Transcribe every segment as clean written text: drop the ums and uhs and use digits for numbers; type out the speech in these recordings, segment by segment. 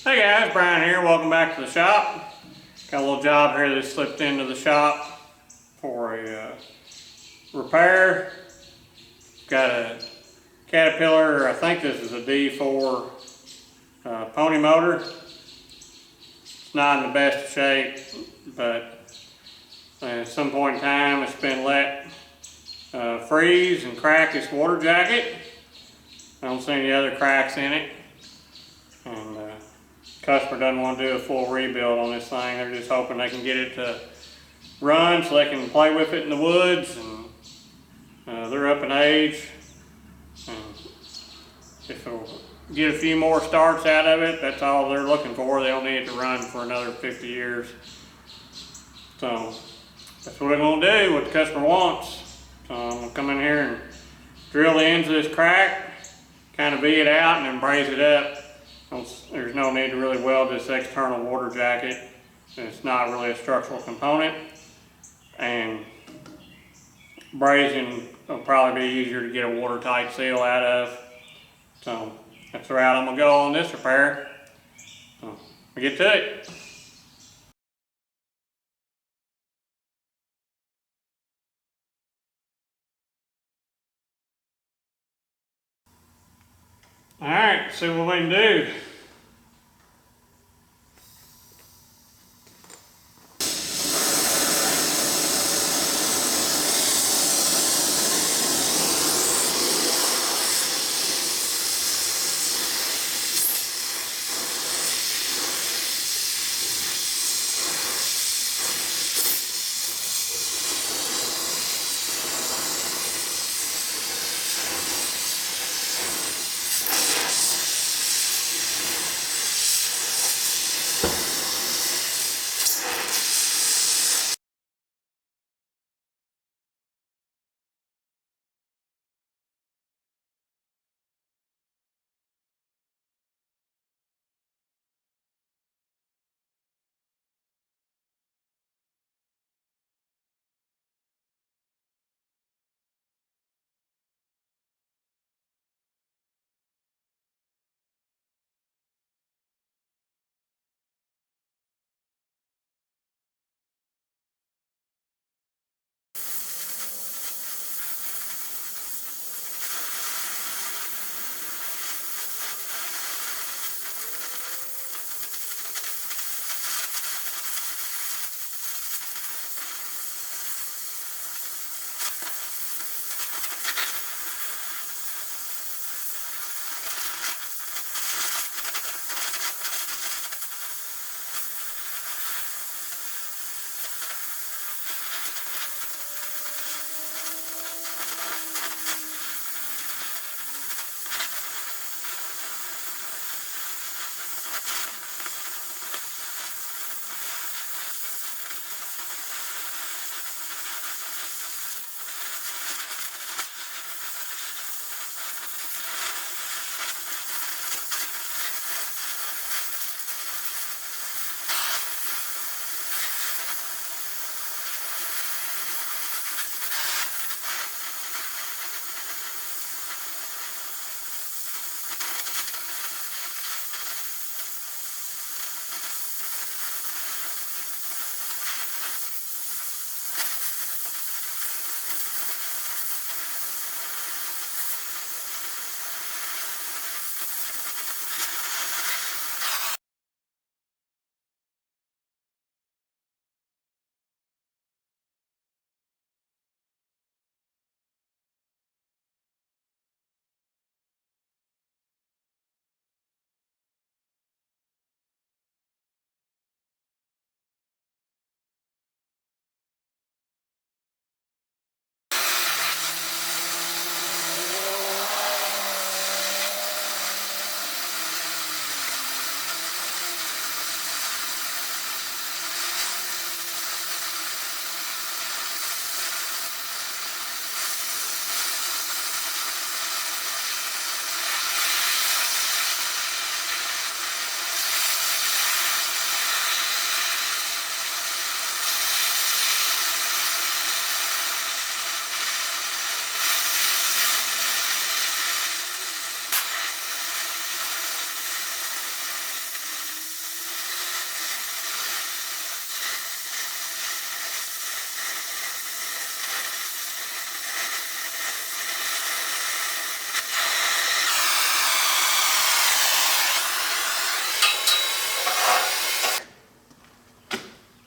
Hey guys, Brian here. Welcome back to the shop. Got a little job here that slipped into the shop for a repair. Got a Caterpillar, I think this is a D4 pony motor. It's not in the best of shape, but at some point in time it's been let freeze and crack its water jacket. I don't see any other cracks in it. And customer doesn't want to do a full rebuild on this thing. They're just hoping they can get it to run so they can play with it in the woods. And they're up in age. And if it'll get a few more starts out of it, that's all they're looking for. They don't need it to run for another 50 years. So that's what they're going to do, what the customer wants. So I'm going to come in here and drill the ends of this crack, kind of V it out and then braze it up. There's no need to really weld this external water jacket. It's not really a structural component. And brazing will probably be easier to get a watertight seal out of. So that's the route I'm going to go on this repair. So we get to it. Alright, see what we can do.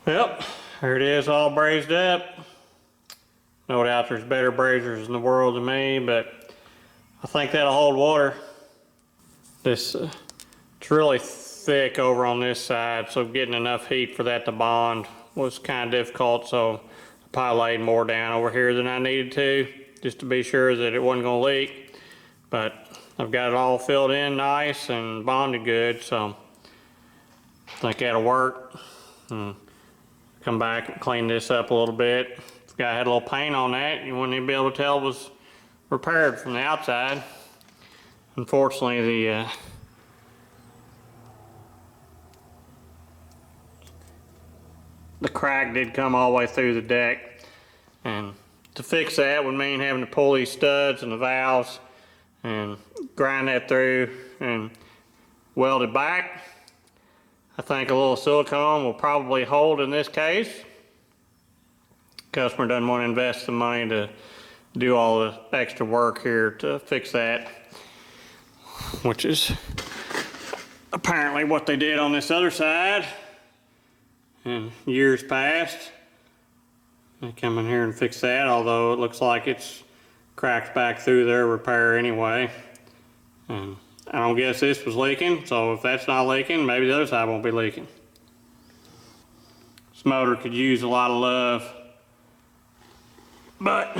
Yep, there it is, all brazed up. No doubt there's better brazers in the world than me, but I think that'll hold water. It's really thick over on this side, so getting enough heat for that to bond was kind of difficult, so I probably laid more down over here than I needed to, just to be sure that it wasn't gonna leak. But I've got it all filled in nice and bonded good, so I think that'll work. Come back and clean this up a little bit. If the guy had a little paint on that, you wouldn't even be able to tell it was repaired from the outside. Unfortunately, the crack did come all the way through the deck, and to fix that would mean having to pull these studs and the valves and grind that through and weld it back. I think a little silicone will probably hold in this case. Customer doesn't want to invest the money to do all the extra work here to fix that, which is apparently what they did on this other side in years past. They come in here and fix that, although it looks like it's cracked back through their repair anyway. And I don't guess this was leaking, so if that's not leaking, maybe the other side won't be leaking. This motor could use a lot of love, but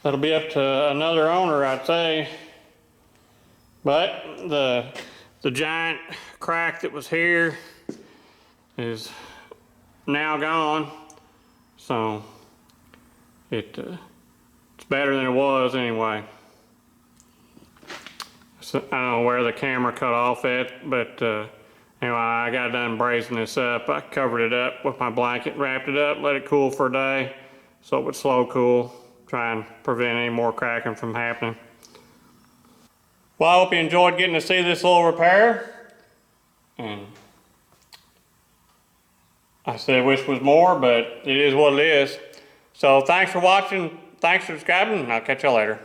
that'll be up to another owner, I'd say. But the giant crack that was here is now gone, so it's better than it was anyway. So I don't know where the camera cut off at, but anyway, I got done brazing this up. I covered it up with my blanket, wrapped it up, let it cool for a day so it would slow cool, try and prevent any more cracking from happening. Well, I hope you enjoyed getting to see this little repair. And I said wish was more, but it is what it is. So thanks for watching, thanks for subscribing, and I'll catch y'all later.